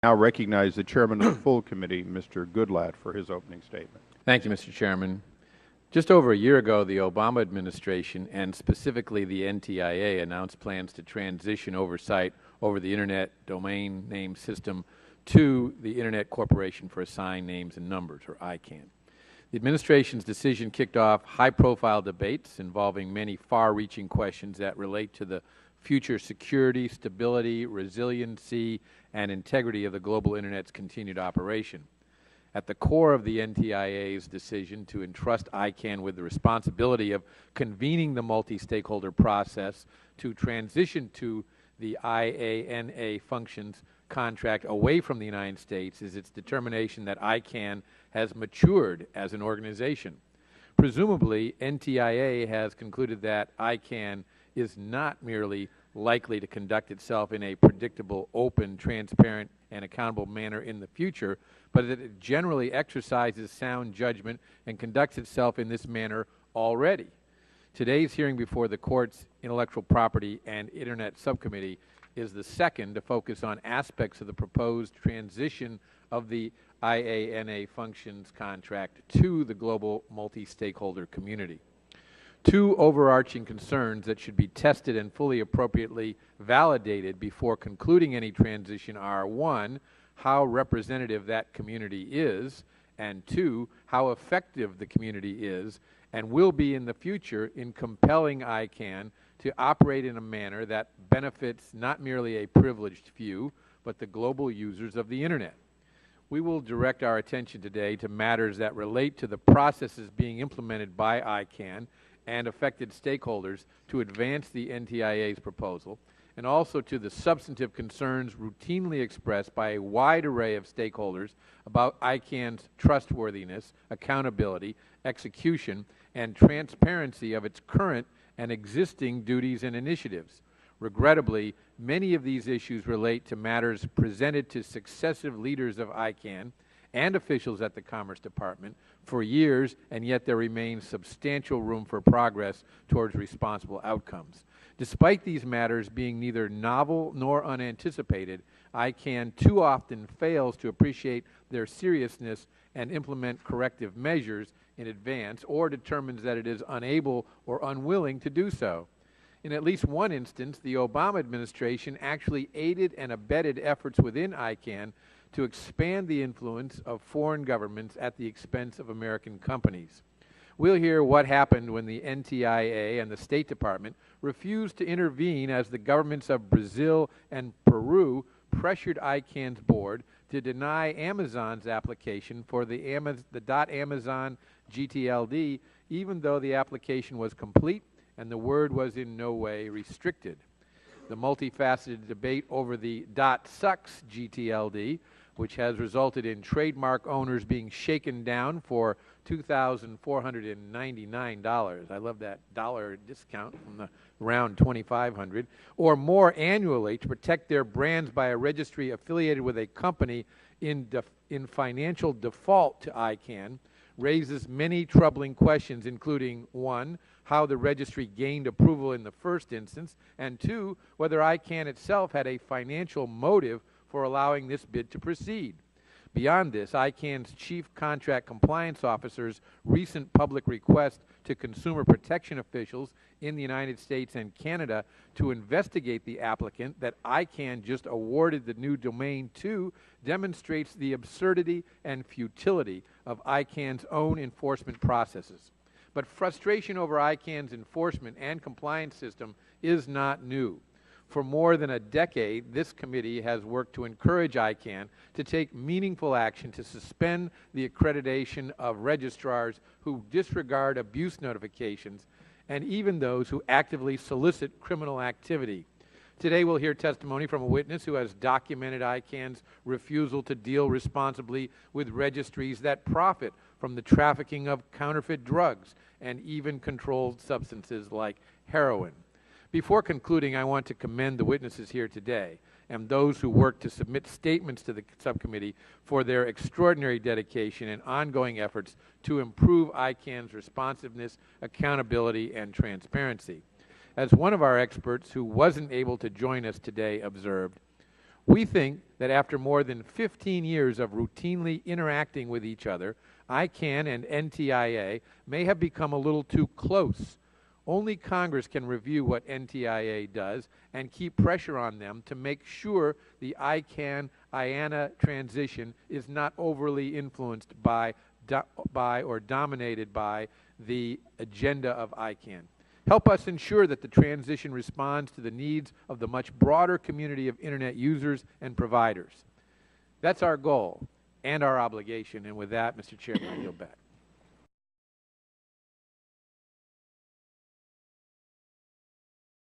Now recognize the Chairman of the full committee, Mr. Goodlatte, for his opening statement. Thank you, Mr. Chairman. Just over a year ago, the Obama administration, and specifically the NTIA, announced plans to transition oversight over the Internet Domain Name System to the Internet Corporation for Assigned Names and Numbers, or ICANN. The administration's decision kicked off high-profile debates involving many far-reaching questions that relate to the future security, stability, resiliency, and integrity of the global Internet's continued operation. At the core of the NTIA's decision to entrust ICANN with the responsibility of convening the multi-stakeholder process to transition to the IANA functions contract away from the United States is its determination that ICANN has matured as an organization. Presumably, NTIA has concluded that ICANN is not merely likely to conduct itself in a predictable, open, transparent, and accountable manner in the future, but that it generally exercises sound judgment and conducts itself in this manner already. Today's hearing before the Court's Intellectual Property and Internet Subcommittee is the second to focus on aspects of the proposed transition of the IANA functions contract to the global multi-stakeholder community. Two overarching concerns that should be tested and fully appropriately validated before concluding any transition are, one, how representative that community is, and two, how effective the community is and will be in the future in compelling ICANN to operate in a manner that benefits not merely a privileged few, but the global users of the Internet. We will direct our attention today to matters that relate to the processes being implemented by ICANN and affected stakeholders to advance the NTIA's proposal, and also to the substantive concerns routinely expressed by a wide array of stakeholders about ICANN's trustworthiness, accountability, execution, and transparency of its current and existing duties and initiatives. Regrettably, many of these issues relate to matters presented to successive leaders of ICANN and officials at the Commerce Department for years, and yet there remains substantial room for progress towards responsible outcomes. Despite these matters being neither novel nor unanticipated, ICANN too often fails to appreciate their seriousness and implement corrective measures in advance, or determines that it is unable or unwilling to do so. In at least one instance, the Obama administration actually aided and abetted efforts within ICANN to expand the influence of foreign governments at the expense of American companies. We'll hear what happened when the NTIA and the State Department refused to intervene as the governments of Brazil and Peru pressured ICANN's board to deny Amazon's application for the .amazon GTLD, even though the application was complete and the word was in no way restricted. The multifaceted debate over the .sucks GTLD, which has resulted in trademark owners being shaken down for $2,499. I love that dollar discount from the around $2,500 or more annually to protect their brands by a registry affiliated with a company in financial default to ICANN, raises many troubling questions, including, one, how the registry gained approval in the first instance, and two, whether ICANN itself had a financial motive for allowing this bid to proceed. Beyond this, ICANN's Chief Contract Compliance Officer's recent public request to consumer protection officials in the United States and Canada to investigate the applicant that ICANN just awarded the new domain to demonstrates the absurdity and futility of ICANN's own enforcement processes. But frustration over ICANN's enforcement and compliance system is not new. For more than a decade, this committee has worked to encourage ICANN to take meaningful action to suspend the accreditation of registrars who disregard abuse notifications and even those who actively solicit criminal activity. Today we'll hear testimony from a witness who has documented ICANN's refusal to deal responsibly with registries that profit from the trafficking of counterfeit drugs and even controlled substances like heroin. Before concluding, I want to commend the witnesses here today and those who worked to submit statements to the subcommittee for their extraordinary dedication and ongoing efforts to improve ICANN's responsiveness, accountability, and transparency. As one of our experts who wasn't able to join us today observed, We think that after more than 15 years of routinely interacting with each other, ICANN and NTIA may have become a little too close. Only Congress can review what NTIA does and keep pressure on them to make sure the ICANN-IANA transition is not overly influenced by or dominated by the agenda of ICANN. Help us ensure that the transition responds to the needs of the much broader community of Internet users and providers. That's our goal and our obligation. And with that, Mr. Chairman, I yield back.